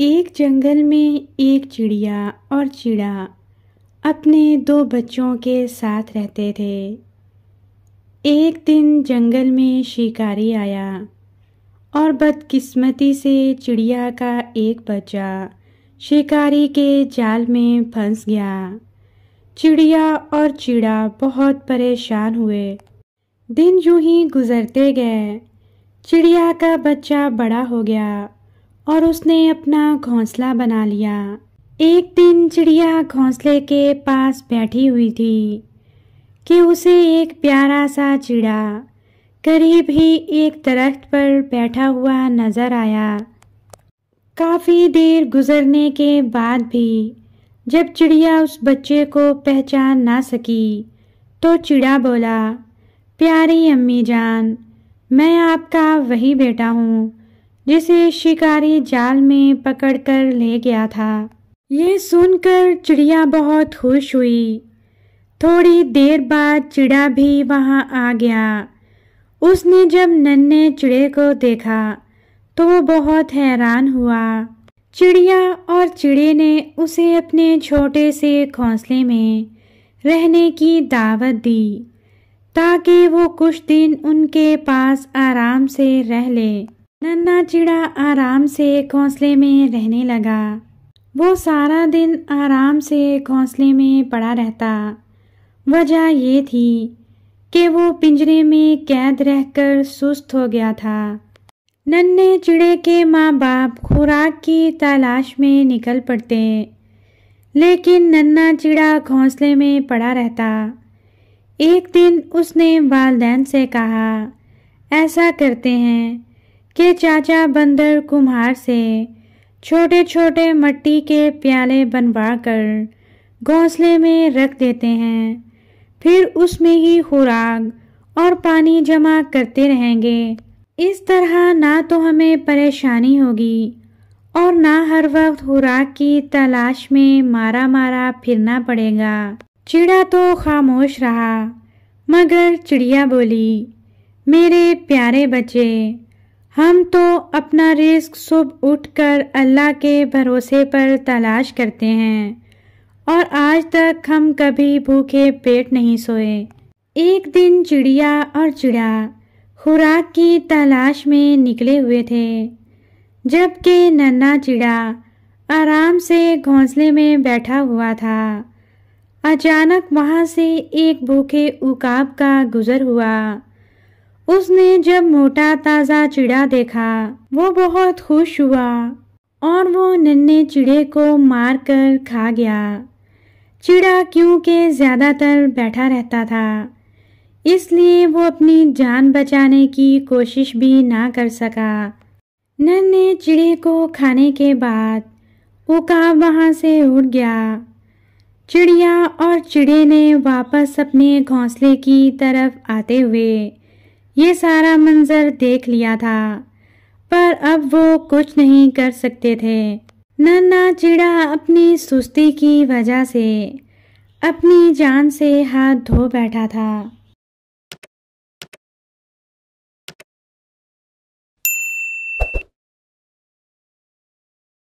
एक जंगल में एक चिड़िया और चिड़ा अपने दो बच्चों के साथ रहते थे। एक दिन जंगल में शिकारी आया और बदकिस्मती से चिड़िया का एक बच्चा शिकारी के जाल में फंस गया। चिड़िया और चिड़ा बहुत परेशान हुए। दिन यूं ही गुजरते गए। चिड़िया का बच्चा बड़ा हो गया और उसने अपना घोंसला बना लिया। एक दिन चिड़िया घोंसले के पास बैठी हुई थी कि उसे एक प्यारा सा चिड़ा करीब ही एक दरख्त पर बैठा हुआ नजर आया। काफी देर गुजरने के बाद भी जब चिड़िया उस बच्चे को पहचान ना सकी तो चिड़ा बोला, प्यारी अम्मी जान, मैं आपका वही बेटा हूँ जिसे शिकारी जाल में पकड़कर ले गया था। ये सुनकर चिड़िया बहुत खुश हुई। थोड़ी देर बाद चिड़ा भी वहाँ आ गया। उसने जब नन्हे चिड़े को देखा तो वो बहुत हैरान हुआ। चिड़िया और चिड़े ने उसे अपने छोटे से घोंसले में रहने की दावत दी ताकि वो कुछ दिन उनके पास आराम से रह ले। नन्हा चिड़ा आराम से घोंसले में रहने लगा। वो सारा दिन आराम से घोंसले में पड़ा रहता। वजह ये थी कि वो पिंजरे में कैद रहकर सुस्त हो गया था। नन्हे चिड़े के माँ बाप खुराक की तलाश में निकल पड़ते, लेकिन नन्हा चिड़ा घोंसले में पड़ा रहता। एक दिन उसने वालिदैन से कहा, ऐसा करते हैं कि चाचा बंदर कुम्हार से छोटे छोटे मिट्टी के प्याले बनवा कर घोंसले में रख देते हैं, फिर उसमें ही खुराक और पानी जमा करते रहेंगे। इस तरह ना तो हमें परेशानी होगी और ना हर वक्त खुराक की तलाश में मारा मारा फिरना पड़ेगा। चिड़ा तो खामोश रहा, मगर चिड़िया बोली, मेरे प्यारे बच्चे, हम तो अपना रिस्क सुबह उठकर अल्लाह के भरोसे पर तलाश करते हैं और आज तक हम कभी भूखे पेट नहीं सोए। एक दिन चिड़िया और चिड़ा खुराक की तलाश में निकले हुए थे, जबकि नन्हा चिड़ा आराम से घोंसले में बैठा हुआ था। अचानक वहां से एक भूखे उकाब का गुजर हुआ। उसने जब मोटा ताज़ा चिड़ा देखा वो बहुत खुश हुआ और वो नन्हे चिड़े को मार कर खा गया। चिड़ा क्योंकि ज़्यादातर बैठा रहता था, इसलिए वो अपनी जान बचाने की कोशिश भी ना कर सका। नन्हे चिड़े को खाने के बाद उकाब वहाँ से उड़ गया। चिड़िया और चिड़े ने वापस अपने घोंसले की तरफ आते हुए ये सारा मंजर देख लिया था, पर अब वो कुछ नहीं कर सकते थे। नन्हा चिड़ा अपनी सुस्ती की वजह से अपनी जान से हाथ धो बैठा था।